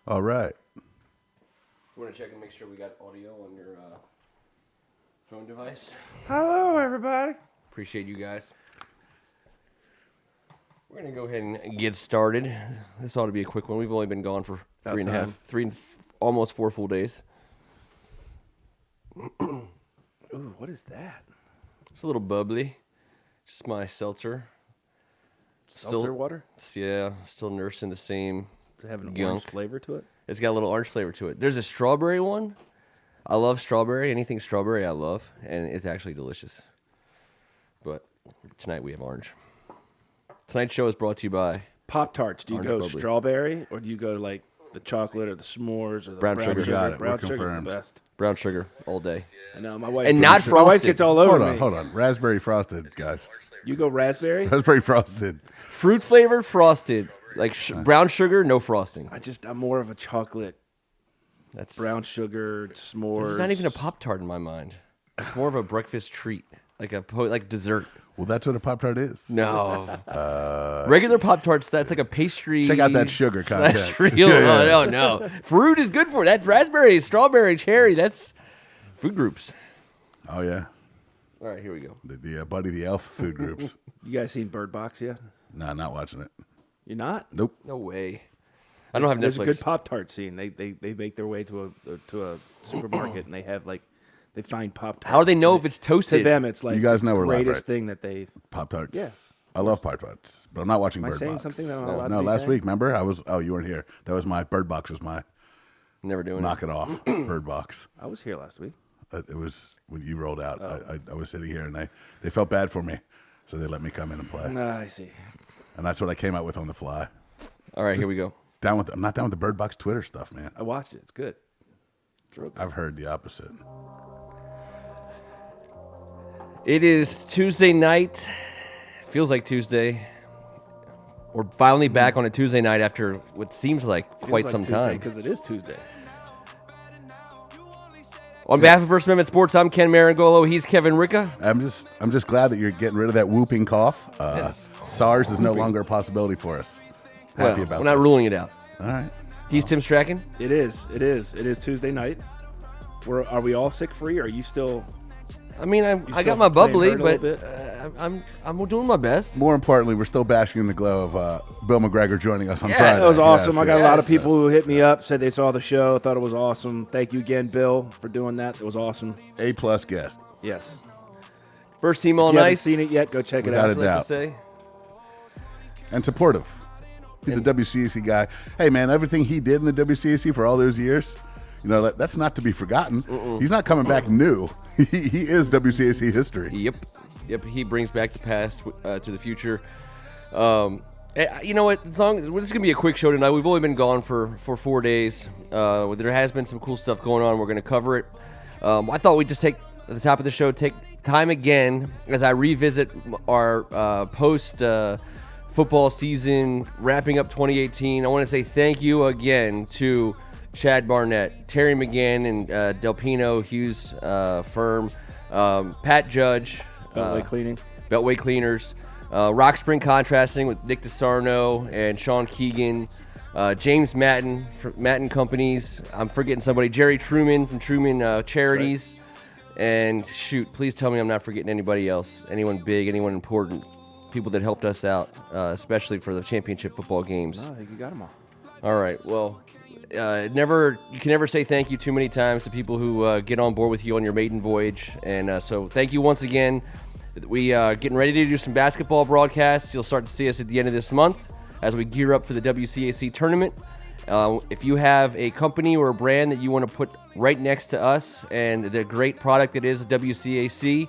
All right. You want to check and make sure we got audio on your phone device? Hello, everybody. Appreciate you guys. We're going to go ahead and get started. This ought to be a quick one. We've only been gone for almost 4 full days. Ooh, what is that? It's a little bubbly. Just my seltzer. Seltzer water? Yeah, still nursing the same Does it have an gunk. orange flavor to it? It's got a little orange flavor to it. There's a strawberry one. I love strawberry. Anything strawberry I love, and it's actually delicious. But tonight we have orange. Tonight's show is brought to you by Pop-Tarts. Do you Orange go bubbly. strawberry, or do you go to like the chocolate or the s'mores or the Brown sugar. Got it. Brown We're sugar is the confirmed. best. brown sugar all day. I know my wife. And not my wife frosted. gets all over me. Hold on. Raspberry frosted, guys. You go raspberry? Raspberry frosted. Fruit flavored frosted, like brown sugar, no frosting. I'm more of a chocolate, That's brown sugar s'mores. It's not even a Pop-Tart in my mind. It's more of a breakfast treat, like dessert. Well, that's what a Pop-Tart is. No, regular Pop-Tarts. That's like a pastry. Check out that sugar content. That's real. Oh no. Fruit is good for it. That's raspberry, strawberry, cherry. That's food groups. Oh, yeah. All right, here we go. The Buddy the Elf food groups. You guys seen Bird Box yet? Nah, not watching it. You're not? Nope. No way. I don't have There's Netflix. a good Pop-Tart scene. They make their way to a supermarket and they find Pop-Tarts. How do they know if it's To toasted? them, it's like You guys know the we're live, greatest right? thing that they. Pop-Tarts. Yeah. I love Pop-Tarts, but I'm not watching Am I Bird saying Box. something that I'm not allowed No, to be last saying? week, remember? You weren't here. That was my Bird Box was my Never doing knock it off Bird Box. I was here last week. It was when you rolled out. Oh. I was sitting here, and they felt bad for me, so they let me come in and play. I see. And that's what I came out with on the fly. it. All right, here we go. I'm not down with the Bird Box Twitter stuff, man. I watched it. It's good. It's real good. I've heard the opposite. It is Tuesday night. Feels like Tuesday. We're finally back on a Tuesday night after what seems like quite some time. Because it is Tuesday. On behalf of First Amendment Sports, I'm Ken Marangolo. He's Kevin Ricca. I'm just glad that you're getting rid of that whooping cough. Yes. SARS is no longer a possibility for us. Happy about we're not this. ruling it out. All right. He's Tim Strachan. It is Tuesday night. Are we all sick free? Or are you still? I mean, I still got my playing bubbly, hurt a but little I'm doing my best. More importantly, we're still basking in the glow of Bill McGregor joining us on Yes. Friday. That was awesome. Yes, I got a lot of yes. people who hit me up, said they saw the show, thought it was awesome. Thank you again, Bill, for doing that. It was awesome. A+ guest. Yes. First team all If you haven't nice. seen it yet, go check it Without out. a I'd like doubt. to say. And supportive. He's a WCAC guy. Hey, man, everything he did in the WCAC for all those years, that's not to be forgotten. He's not coming back new. He is WCAC history. Yep. He brings back the past to the future. You know what? This is gonna be a quick show tonight. We've only been gone for 4 days. There has been some cool stuff going on. We're gonna cover it. I thought we'd just take at the top of the show, take time again as I revisit our post football season, wrapping up 2018. I want to say thank you again to Chad Barnett, Terry McGann, and Delpino Hughes firm, Pat Judge, Beltway Cleaners, Rock Spring Contrasting with Nick DeSarno and Sean Keegan, James Matten from Matten Companies. I'm forgetting somebody. Jerry Truman from Truman Charities. Right. And shoot, please tell me I'm not forgetting anybody else, anyone big, anyone important, people that helped us out, especially for the championship football games. No, I think you got them all. All right, well, you can never say thank you too many times to people who get on board with you on your maiden voyage. And so thank you once again. We are getting ready to do some basketball broadcasts. You'll start to see us at the end of this month as we gear up for the WCAC tournament. If you have a company or a brand that you want to put right next to us and the great product that is WCAC,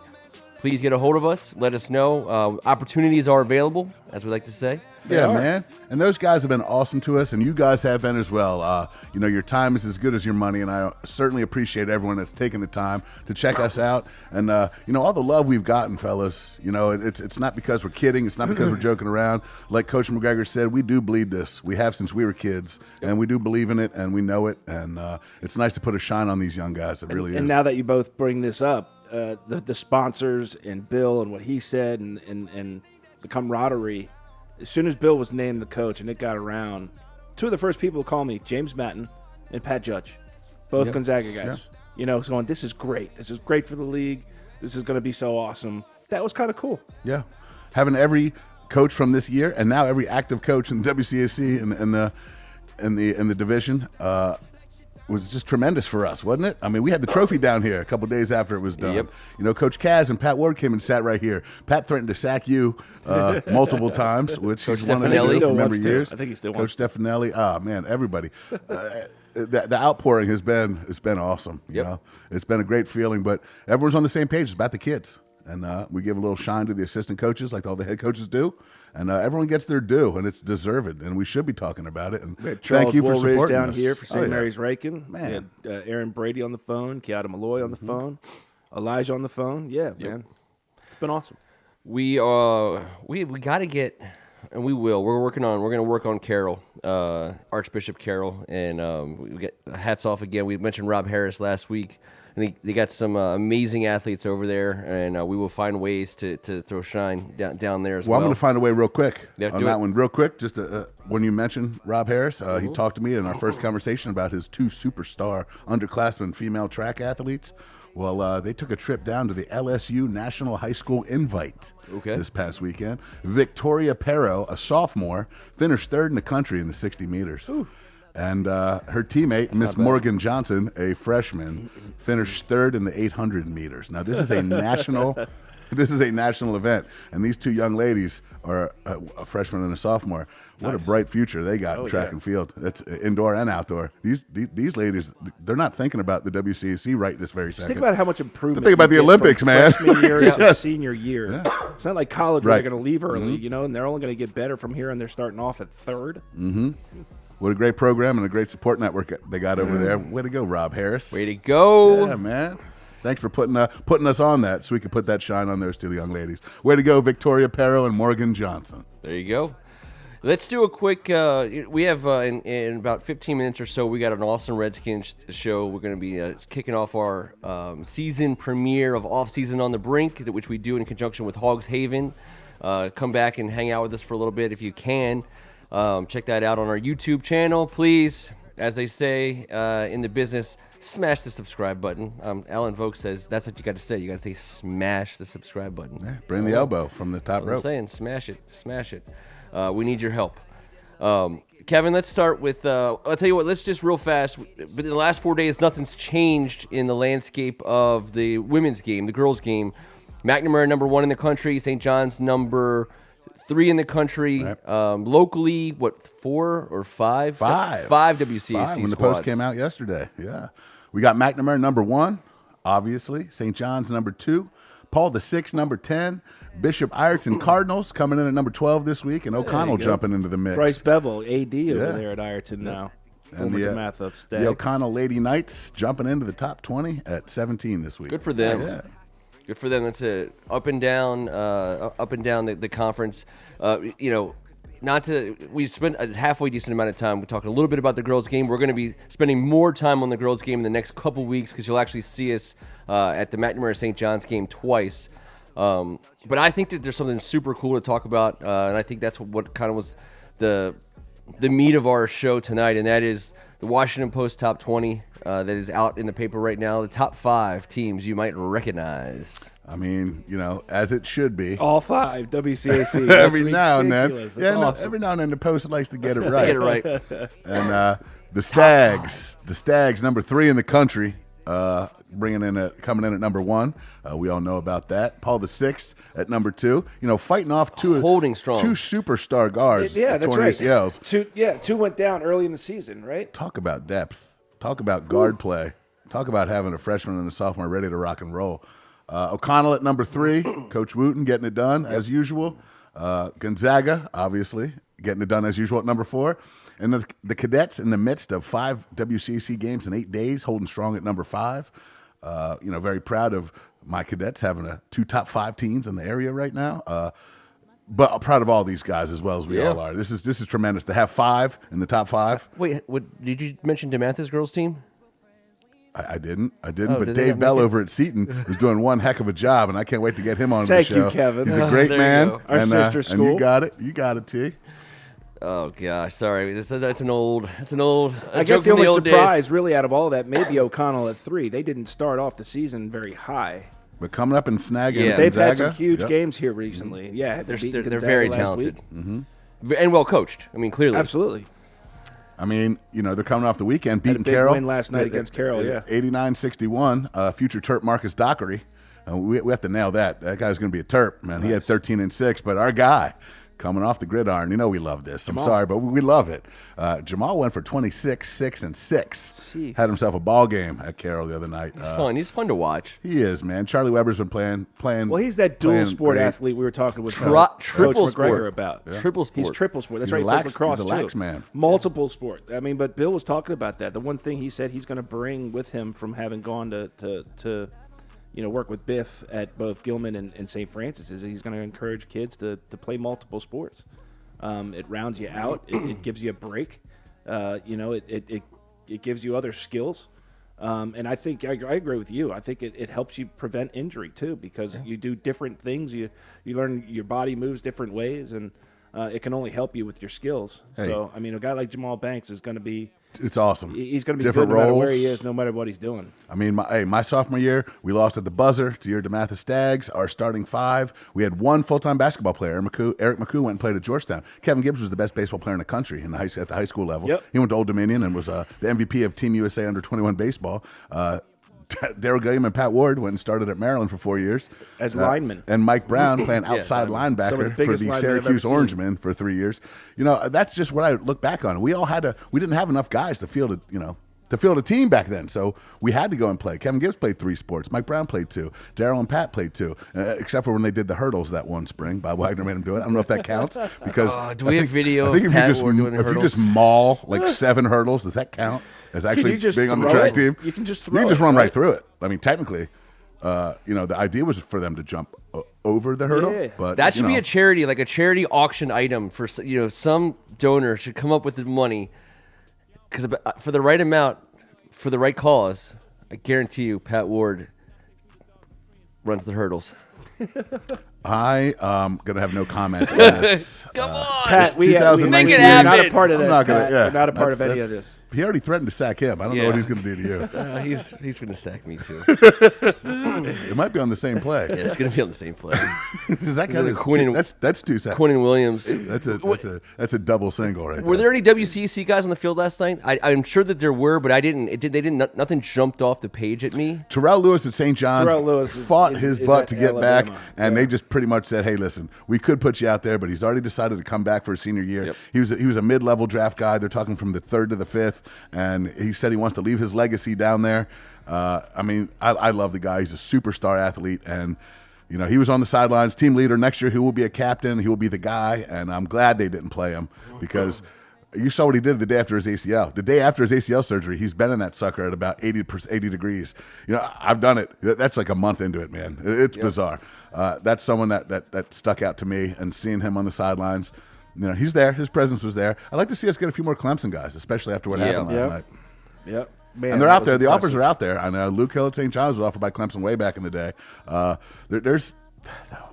please get a hold of us. Let us know. Opportunities are available, as we like to say. Yeah, man. And those guys have been awesome to us, and you guys have been as well. Your time is as good as your money, and I certainly appreciate everyone that's taken the time to check us out. And, all the love we've gotten, fellas, it's not because we're kidding. It's not because we're joking around. Like Coach McGregor said, we do bleed this. We have since we were kids, and we do believe in it, and we know it. And it's nice to put a shine on these young guys. It really is. And now that you both bring this up, the sponsors and Bill and what he said and the camaraderie, as soon as Bill was named the coach and it got around, two of the first people to call me, James Matten and Pat Judge, both Gonzaga guys. Yeah. Going, this is great. This is great for the league. This is going to be so awesome. That was kind of cool. Yeah. Having every coach from this year and now every active coach in WCAC in the division was just tremendous for us, wasn't it? I mean, we had the trophy down here a couple days after it was done. Yep. Coach Kaz and Pat Ward came and sat right here. Pat threatened to sack you multiple times, which Coach he's one of the Stefanelli. remember years. I think he still Coach wants to. Stefanelli. Oh man, everybody. The outpouring has been awesome. You know, it's been a great feeling. But everyone's on the same page. It's about the kids, and we give a little shine to the assistant coaches, like all the head coaches do. And everyone gets their due, and it's deserved, and we should be talking about it. And thank you for Woolridge supporting down us. here for St. Oh, yeah. Mary's Rakin. Man. We had Aaron Brady on the phone, Kiata Malloy on the phone, Elijah on the phone. Yeah, man. It's been awesome. We got to get, and we will. We're going to work on Carroll, Archbishop Carroll, and we get hats off again. We mentioned Rob Harris last week. And they got some amazing athletes over there, and we will find ways to throw shine down there as well. Well, I'm going to find a way real quick on do that it. one. Real quick, just when you mentioned Rob Harris, he talked to me in our first conversation about his 2 superstar underclassmen female track athletes. Well, they took a trip down to the LSU National High School Invite this past weekend. Victoria Perro, a sophomore, finished 3rd in the country in the 60 meters. Ooh. And her teammate, Miss Morgan Johnson, a freshman, finished 3rd in the 800 meters. Now, this is a national event, and these 2 young ladies are a freshman and a sophomore. What a bright future they got in track and field. That's indoor and outdoor. These ladies, they're not thinking about the WCAC right this very second. Think about how much improvement. Think about the you get Olympics, from man. Freshman year to Yes. senior year. Yeah. It's not like college where Right. they're going to leave early, and they're only going to get better from here, and they're starting off at 3rd. What a great program and a great support network they got over there. Way to go, Rob Harris. Way to go. Yeah, man. Thanks for putting us on that so we could put that shine on those 2 young ladies. Way to go, Victoria Perro and Morgan Johnson. There you go. Let's do a quick. We have in about 15 minutes or so. We got an awesome Redskins show. We're going to be kicking off our season premiere of Off Season on the Brink, which we do in conjunction with Hogs Haven. Come back and hang out with us for a little bit if you can. Check that out on our YouTube channel. Please, as they say in the business, smash the subscribe button. Alan Vogt says that's what you got to say. You got to say smash the subscribe button. Yeah, bring the elbow from the top I'm rope. saying smash it. Smash it. We need your help. Kevin, let's start with, I'll tell you what, let's just real fast. But in the last 4 days, nothing's changed in the landscape of the women's game, the girls' game. McNamara, number 1 in the country. St. John's, number 3 in the country. Right. Locally, 4 or 5? 5. 5 WCAC when the squads. post came out yesterday. Yeah. We got McNamara, number 1, obviously. St. John's, number 2. Paul the 6, number 10. Bishop Ireton Cardinals coming in at number 12 this week, and O'Connell jumping into the mix. Bryce Bevel, AD over there at Ireton now. And the O'Connell Lady Knights jumping into the top 20 at 17 this week. Good for them. Yeah. Good for them. That's it. Up and down the conference. We spent a halfway decent amount of time. We talked a little bit about the girls' game. We're going to be spending more time on the girls' game in the next couple weeks because you'll actually see us at the McNamara St. John's game twice. But I think that there's something super cool to talk about, and I think that's what kind of was the meat of our show tonight, and that is the Washington Post Top 20 that is out in the paper right now. The top 5 teams you might recognize. I mean, as it should be. All 5 WCAC. Every now and then. That's Yeah, awesome. every now and then the Post likes to get it right. Get it right. And the Stags, number 3 in the country, coming in at number 1. We all know about that. Paul the 6th at number 2. Fighting off 2 Holding strong. 2 superstar guards. Yeah, that's torn right. ACLs. 2 went down early in the season, right? Talk about depth. Talk about guard play. Talk about having a freshman and a sophomore ready to rock and roll. O'Connell at number 3. Coach Wooten getting it done as usual. Gonzaga, obviously, getting it done as usual at number 4. And the Cadets in the midst of 5 WCAC games in 8 days, holding strong at number 5. Very proud of my Cadets having 2 top 5 teams in the area right now. But proud of all these guys as well as we all are. This is tremendous to have 5 in the top 5. Wait, did you mention DeMatha's girls team? I didn't. Oh, But did they Dave not Bell make it? over at Seton is doing one heck of a job, and I can't wait to get him on Thank the show. you, Kevin. He's a great There you man. go. Our and, sister And school. you got it. You got it, T. Oh gosh, sorry. That's an old. I guess the only surprise, really, out of all that, maybe O'Connell at 3. They didn't start off the season very high. But coming up and snagging, Yeah. They've Gonzaga, had some huge games here recently. Yeah, They're beating Gonzaga very last talented week. and well coached. I mean, clearly. Absolutely. I mean, they're coming off the weekend, Had a beating big Carroll. win last night against Carroll, yeah. 89-61. Future Terp Marcus Dockery. We have to nail that. That guy's going to be a Terp, man. He had 13-6, but our guy coming off the gridiron, we love this. Jamal. I'm sorry, but we love it. Jamal went for 26, 6, and 6. Jeez. Had himself a ball game at Carroll the other night. He's fun. He's fun to watch. He is, man. Charlie Weber's been playing. Well, he's that dual playing sport great. athlete we were talking with Triple Coach McGregor sport. about. Yeah. Triple sport. He's triple sport. That's He's right. a He plays lax- lacrosse he's a too. lax man. Multiple sport. I mean, but Bill was talking about that. The one thing he said he's going to bring with him from having gone to work with Biff at both Gilman and St. Francis is he's going to encourage kids to play multiple sports. It rounds you out. It gives you a break. It gives you other skills. And I think I agree with you. I think it helps you prevent injury too because you do different things. You learn your body moves different ways, and it can only help you with your skills. Hey. So I mean, a guy like Jamal Banks is going to be. It's awesome. He's going to be Different good no matter where roles. he is, no matter what he's doing. I mean, my sophomore year, we lost at the buzzer to your DeMatha Stags. Our starting 5, we had one full-time basketball player. Eric McCoo went and played at Georgetown. Kevin Gibbs was the best baseball player in the country at the high school level. Yep. He went to Old Dominion and was the MVP of Team USA under-21 baseball. Darryl Gilliam and Pat Ward went and started at Maryland for 4 years. As linemen. And Mike Brown playing outside Some of the linebacker for biggest the linemen I've Syracuse ever seen. Orangemen for 3 years. That's just what I look back on. We didn't have enough guys to field a team back then. So we had to go and play. Kevin Gibbs played 3 sports. Mike Brown played 2. Darryl and Pat played 2, except for when they did the hurdles that one spring. Bob Wagner made them do it. I don't know if that counts because Do we have video I think of if Pat you just Ward doing the if you hurdles? just maul like 7 hurdles, does that count as actually you just being on the throw track it? team? You can just You throw can just it, run right right? through it. I mean, technically, the idea was for them to jump over the hurdle, Yeah. but That should be a charity, like a charity auction item for some donor should come up with the money because for the right amount, for the right cause, I guarantee you, Pat Ward runs the hurdles. I am gonna have no comment on this. Come on, Pat, we Make it we're not a happen. part of I'm this. not gonna. Pat. Yeah, We're not a part of any of that's- this. He already threatened to sack him. I don't know Yeah. what he's going to do to you. He's going to sack me too. It might be on the same play. Yeah, it's going to be on the same play. Does that count as Quinn and- that's 2 sacks. Quinn and Williams. That's a double single right Were there. there any WCAC guys on the field last night? I'm sure that there were, but nothing jumped off the page at me. Terrell Lewis at St. John's Terrell Lewis fought is his butt at to get back, Alabama. and Yeah. they just pretty much said, "Hey, listen, we could put you out there, but he's already decided to come back for his senior year." Yep. He was a mid-level draft guy. They're talking from the 3rd to the 5th, and he said he wants to leave his legacy down there. I mean, I love the guy. He's a superstar athlete, and he was on the sidelines, team leader. Next year, he will be a captain. He will be the guy, and I'm glad they didn't play him because. You saw what he did the day after his ACL. The day after his ACL surgery, he's been in that sucker at about 80 degrees. I've done it. That's like a month into it, man. It's bizarre. That's someone that stuck out to me, and seeing him on the sidelines, he's there. His presence was there. I'd like to see us get a few more Clemson guys, especially after what happened last Yep. night. Yep. Man, And they're that out was there. The impressive. offers are out there. I know Luke Hill at St. John's was offered by Clemson way back in the day. There's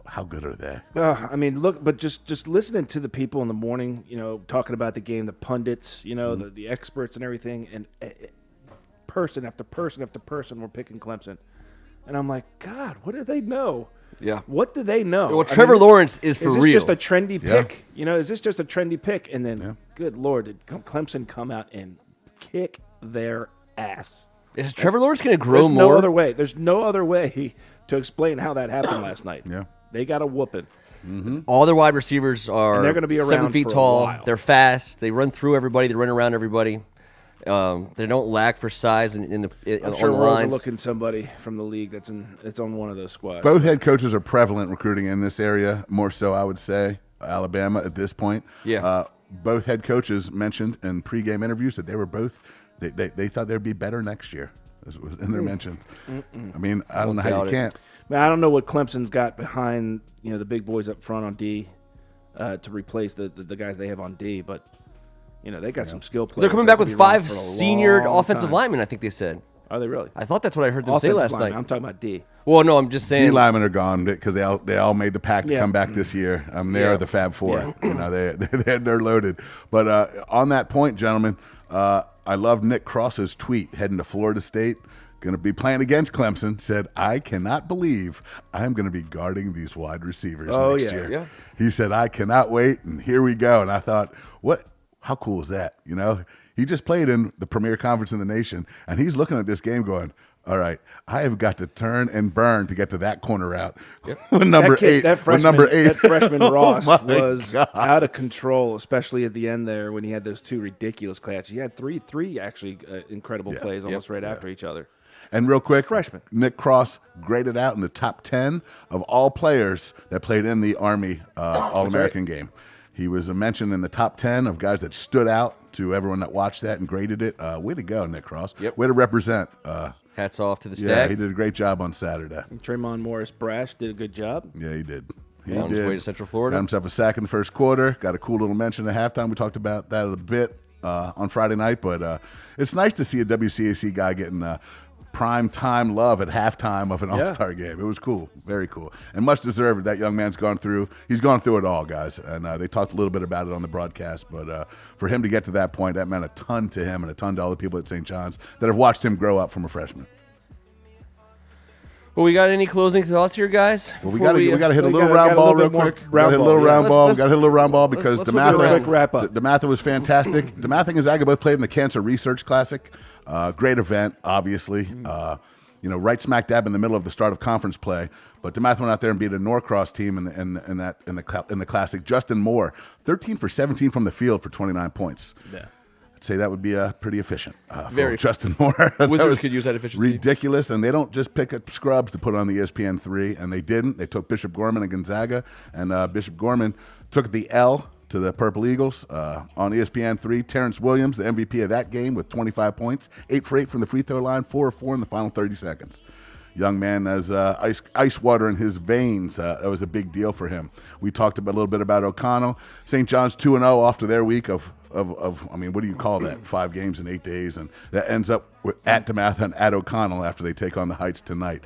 how good are they? I mean, look, but just listening to the people in the morning, talking about the game, the pundits, the experts and everything, and person after person after person were picking Clemson. And I'm like, God, what do they know? Yeah. What do they know? Well, I mean, Trevor Lawrence is for this real. just a trendy Yeah. pick? Is this just a trendy pick? And then, good Lord, did Clemson come out and kick their ass? Is Trevor Lawrence going to grow There's more? no other way. There's no other way to explain how that happened last night. Yeah. They got a whooping. All their wide receivers are And they're gonna be 7 around feet for a tall. while. They're fast. They run through everybody. They run around everybody. They don't lack for size I'm on sure the we're lines. overlooking somebody from the league that's on one of those squads. Both head coaches are prevalent recruiting in this area, more so I would say Alabama at this point. Yeah. Both head coaches mentioned in pregame interviews that they were both they thought they'd be better next year. This was in their mentions. I mean, I don't know how doubt you it. can't. Man, I don't know what Clemson's got behind the big boys up front on D to replace the guys they have on D, but they got some skill players. They're coming that back could with be around 5 for a senior long offensive time. linemen, I think they said. Are they really? I thought that's what I heard them say Offensive last lineman. night. I'm talking about D. Well, no, I'm just saying. D linemen are gone because they all made the pact to come back this year. They Yeah. are the Fab Four. They're loaded. But on that point, gentlemen, I love Nick Cross's tweet heading to Florida State. Going to be playing against Clemson. Said, I cannot believe I'm going to be guarding these wide receivers next year. Yeah. He said, I cannot wait, and here we go. And I thought, what? How cool is that? He just played in the premier conference in the nation, and he's looking at this game going, all right, I have got to turn and burn to get to that corner route. Yep. When number eight, That freshman Ross my was God. out of control, especially at the end there when he had those two ridiculous catches. He had three actually incredible plays almost right after each other. And real quick, Freshman. Nick Cross graded out in the top 10 of all players that played in the Army All-American game. He was mentioned in the top 10 of guys that stood out to everyone that watched that and graded it. Way to go, Nick Cross. Yep. Way to represent. Hats off to the Yeah, staff. he did a great job on Saturday. Tremont Morris Brash did a good job. Yeah, he did. He On his way to Central Florida. Got himself a sack in the first quarter. Got a cool little mention at halftime. We talked about that a bit on Friday night, but it's nice to see a WCAC guy getting prime time love at halftime of an All-Star game. It was cool, very cool, and much deserved. That young man's gone through. He's gone through it all, guys, and they talked a little bit about it on the broadcast. But for him to get to that point, that meant a ton to him and a ton to all the people at St. John's that have watched him grow up from a freshman. Well, we got any closing thoughts here, guys? Well, we Before got to hit a we little gotta round get a ball little real bit more quick. round Got to hit a ball, little yeah. round ball. Let's- Got to hit a little round ball because let's do a quick wrap up. DeMatha was fantastic. DeMatha and Gonzaga both played in the Cancer Research Classic. Great event, obviously. Right smack dab in the middle of the start of conference play. But DeMatha went out there and beat a Norcross team in the Classic. Justin Moore, 13 for 17 from the field for 29 points. Yeah. I'd say that would be pretty efficient for Very. Justin Moore. That Wizards was could use that efficiency. ridiculous, and they don't just pick up scrubs to put on the ESPN3, and they didn't. They took Bishop Gorman and Gonzaga, and Bishop Gorman took the L to the Purple Eagles on ESPN3. Terrence Williams, the MVP of that game, with 25 points, 8 for 8 from the free throw line, 4 of 4 in the final 30 seconds. Young man has ice water in his veins. That was a big deal for him. We talked a little bit about O'Connell. St. John's 2-0 after their week of I mean, what do you call that? 5 games in 8 days, and that ends up at DeMatha and at O'Connell after they take on the Heights tonight.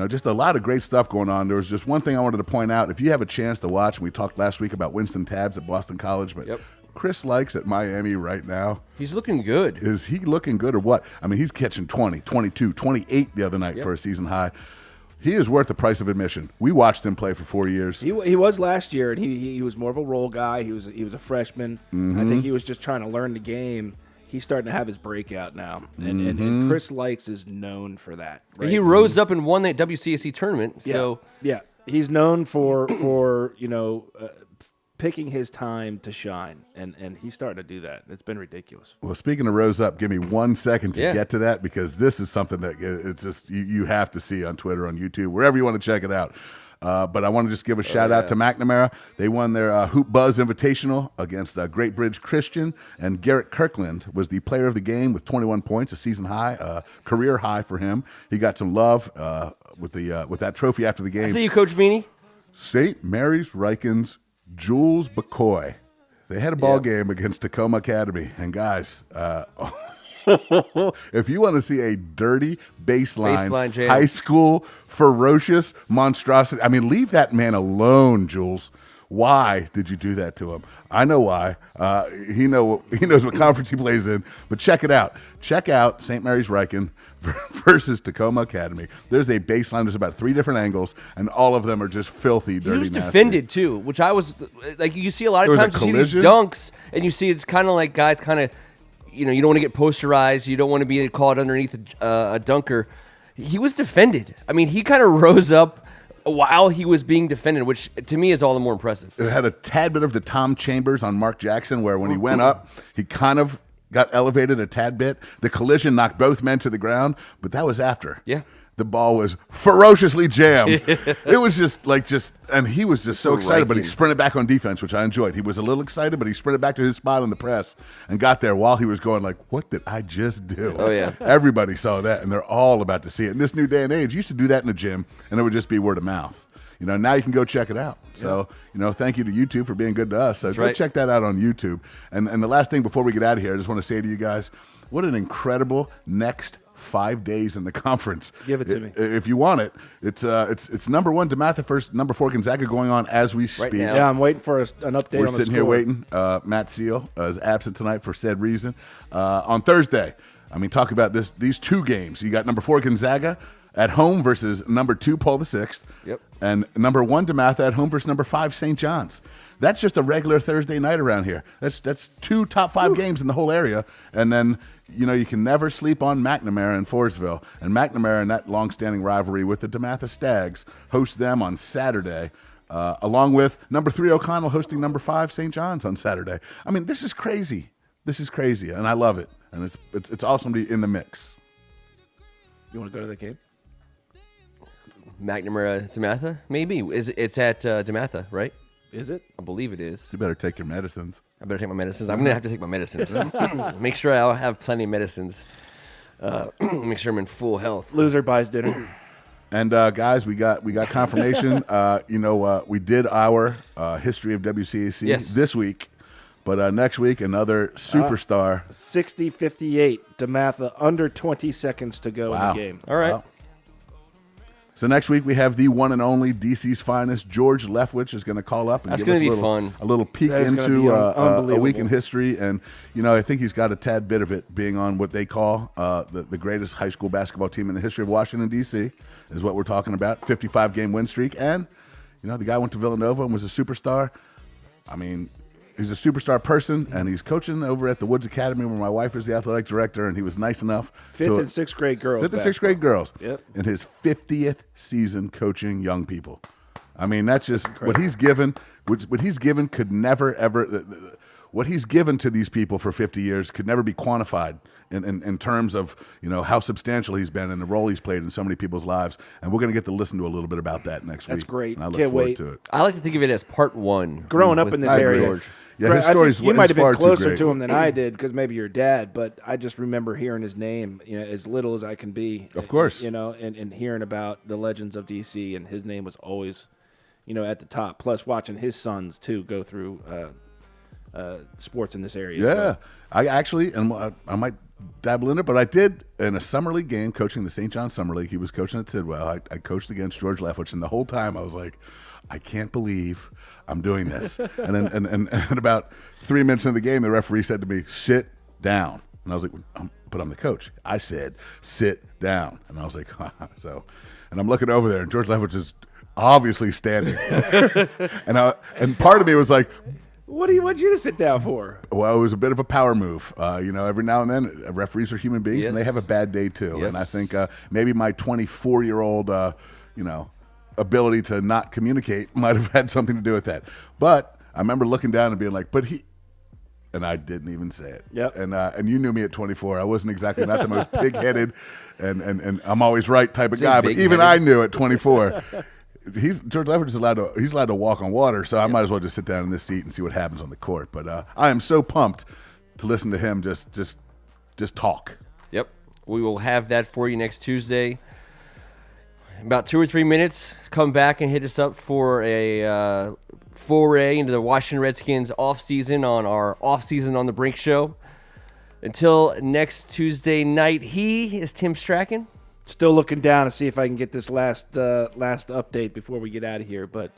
Just a lot of great stuff going on. There was just one thing I wanted to point out. If you have a chance to watch, we talked last week about Winston Tabbs at Boston College, but Chris Likes at Miami right now. He's looking good. Is he looking good or what? I mean, he's catching 20, 22, 28 the other night for a season high. He is worth the price of admission. We watched him play for 4 years. He was last year, and he was more of a role guy. He was a freshman. I think he was just trying to learn the game. He's starting to have his breakout now, and Chris Likes is known for that. Right? He rose up and won that WCAC tournament. So yeah, he's known for picking his time to shine, and he's starting to do that. It's been ridiculous. Well, speaking of Rose Up, give me 1 second to get to that, because this is something that it's just you have to see on Twitter, on YouTube, wherever you want to check it out. But I want to just give a shout out to McNamara. They won their Hoop Buzz Invitational against Great Bridge Christian, and Garrett Kirkland was the player of the game with 21 points, a season high, career high for him. He got some love with that trophy after the game. I see you, Coach Vini. St. Mary's Riken's Jules McCoy. They had a ball game against Tacoma Academy, and guys, if you want to see a dirty baseline jam. high school ferocious monstrosity, I mean, leave that man alone, Jules. Why did you do that to him? I know why. He knows what conference he plays in. But check it out. Check out St. Mary's Riken versus Tacoma Academy. There's a baseline. There's about 3 different angles, and all of them are just filthy, dirty, He was nasty. defended too, which I was like. You see a lot of There was times a you see these collision? dunks, and you see it's kind of like guys kind of, you don't want to get posterized. You don't want to be caught underneath a dunker. He was defended. I mean, he kind of rose up while he was being defended, which to me is all the more impressive. It had a tad bit of the Tom Chambers on Mark Jackson, where when he went up, he kind of got elevated a tad bit. The collision knocked both men to the ground, but that was after. Yeah. The ball was ferociously jammed. It was and he was just so excited, but he sprinted back on defense, which I enjoyed. He was a little excited, but he sprinted back to his spot on the press and got there while he was going like, what did I just do? Oh, yeah. Everybody saw that, and they're all about to see it. In this new day and age, you used to do that in the gym, and it would just be word of mouth. Now you can go check it out. So, thank you to YouTube for being good to us. So go check that out on YouTube. And the last thing before we get out of here, I just want to say to you guys, what an incredible next 5 days in the conference. Give it to me. If you want it. It's number 1 DeMatha first, number 4 Gonzaga going on as we speak. now. Yeah, I'm waiting for an update We're on the sitting here score. waiting. Matt Seal is absent tonight for said reason. On Thursday, I mean, talk about these 2 games. You got number 4 Gonzaga at home versus number 2 Paul VI. Yep. And number 1 DeMatha at home versus number 5 St. John's. That's just a regular Thursday night around here. That's 2 top 5 games in the whole area. And then, you can never sleep on McNamara and Forestville. And McNamara, in that long-standing rivalry with the DeMatha Stags, host them on Saturday, along with number 3 O'Connell hosting number 5 St. John's on Saturday. I mean, this is crazy. This is crazy, and I love it. And it's awesome to be in the mix. You want to go to the game? McNamara DeMatha? Maybe. It's at DeMatha, right? Is it? I believe it is. You better take your medicines. I better take my medicines. I'm going to have to take my medicines. Make sure I'll have plenty of medicines. Make sure I'm in full health. Loser buys dinner. And guys, we got confirmation. We did our history of WCAC this week, but next week another superstar. 60-58, DeMatha, under 20 seconds to go in the game. All right. Wow. So next week we have the one and only DC's finest, George Leftwich, is going to call up and That's give us gonna be fun. a little peek That is gonna into be a unbelievable. week in history. And, I think he's got a tad bit of it being on what they call the greatest high school basketball team in the history of Washington, D.C., is what we're talking about. 55-game win streak. And, the guy went to Villanova and was a superstar. I mean, he's a superstar person, and he's coaching over at the Woods Academy where my wife is the athletic director, and he was nice enough Fifth and sixth grade girls. Fifth and sixth grade girls. Yep. In his 50th season coaching young people. I mean, that's just what he's given. What he's given could never, ever. What he's given to these people for 50 years could never be quantified in terms of how substantial he's been and the role he's played in so many people's lives. And we're going to get to listen to a little bit about that next week. That's great. And I look Can't forward wait. to it. I like to think of it as part 1. Growing up with in this Michael area. George. Yeah, Right, his I story's think you might have far been too closer great. to him than I did because maybe your dad, but I just remember hearing his name, as little as I can be. Of course. And hearing about the legends of DC, and his name was always, at the top. Plus watching his sons, too, go through sports in this area. as Yeah, well. I actually, and I might dabble in it, but I did in a summer league game coaching the St. John Summer League. He was coaching at Sidwell. I coached against George Leftwich, and the whole time I was like, I can't believe I'm doing this. And then and about 3 minutes into the game, the referee said to me, "Sit down." And I was like, "But I'm the coach." I said, "Sit down." And I was like, so, and I'm looking over there, and George Leftwich is obviously standing, and part of me was like, What do you want you to sit down for? well, it was a bit of a power move. Every now and then, referees are human beings, and they Yes. have a bad day too. Yes. And I think maybe my 24-year-old, ability to not communicate might have had something to do with that. But I remember looking down and being like, "But he," and I didn't even say it. Yep. And you knew me at 24. I wasn't exactly not the most pig-headed and I'm always right type of guy. But even big-headed. I knew at 24. George Leftwich is allowed to walk on water, so I might as well just sit down in this seat and see what happens on the court. But I am so pumped to listen to him just talk. Yep. We will have that for you next Tuesday. In about 2 or 3 minutes, come back and hit us up for a foray into the Washington Redskins offseason on our Offseason on the Brink show. Until next Tuesday night, he is Tim Strachan. Still looking down to see if I can get this last update before we get out of here. But,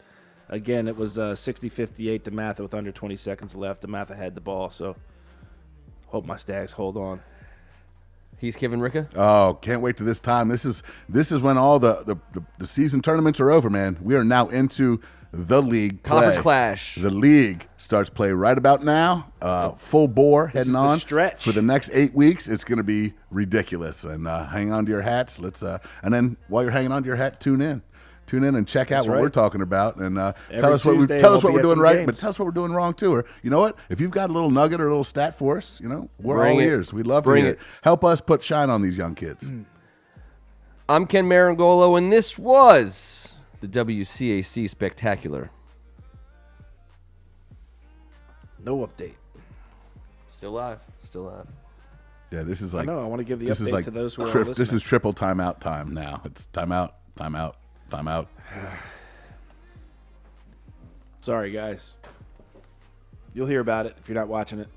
again, it was 60-58 DeMatha with under 20 seconds left. DeMatha had the ball, so hope my Stags hold on. He's Kevin Ricka. Oh, can't wait to this time. This is when all the season tournaments are over, man. We are now into the league play. Conference clash. The league starts play right about now. Full bore heading is the on stretch. for the next 8 weeks. It's going to be ridiculous. And hang on to your hats. And then while you're hanging on to your hat, tune in and check out That's what right. we're talking about, and Every tell us what Tuesday tell us I'll what we're be at doing some right, games. but tell us what we're doing wrong too. Or you know what? If you've got a little nugget or a little stat for us, we're Bring all it. ears. We'd love to Bring hear it. it. Help us put shine on these young kids. I'm Ken Marangolo, and this was the WCAC Spectacular. No update. Still live. Still live. Yeah, this is I like know. I want to give the this is update like to those who are this listening. is triple timeout time now. It's timeout, timeout, timeout. Sorry, guys. You'll hear about it if you're not watching it.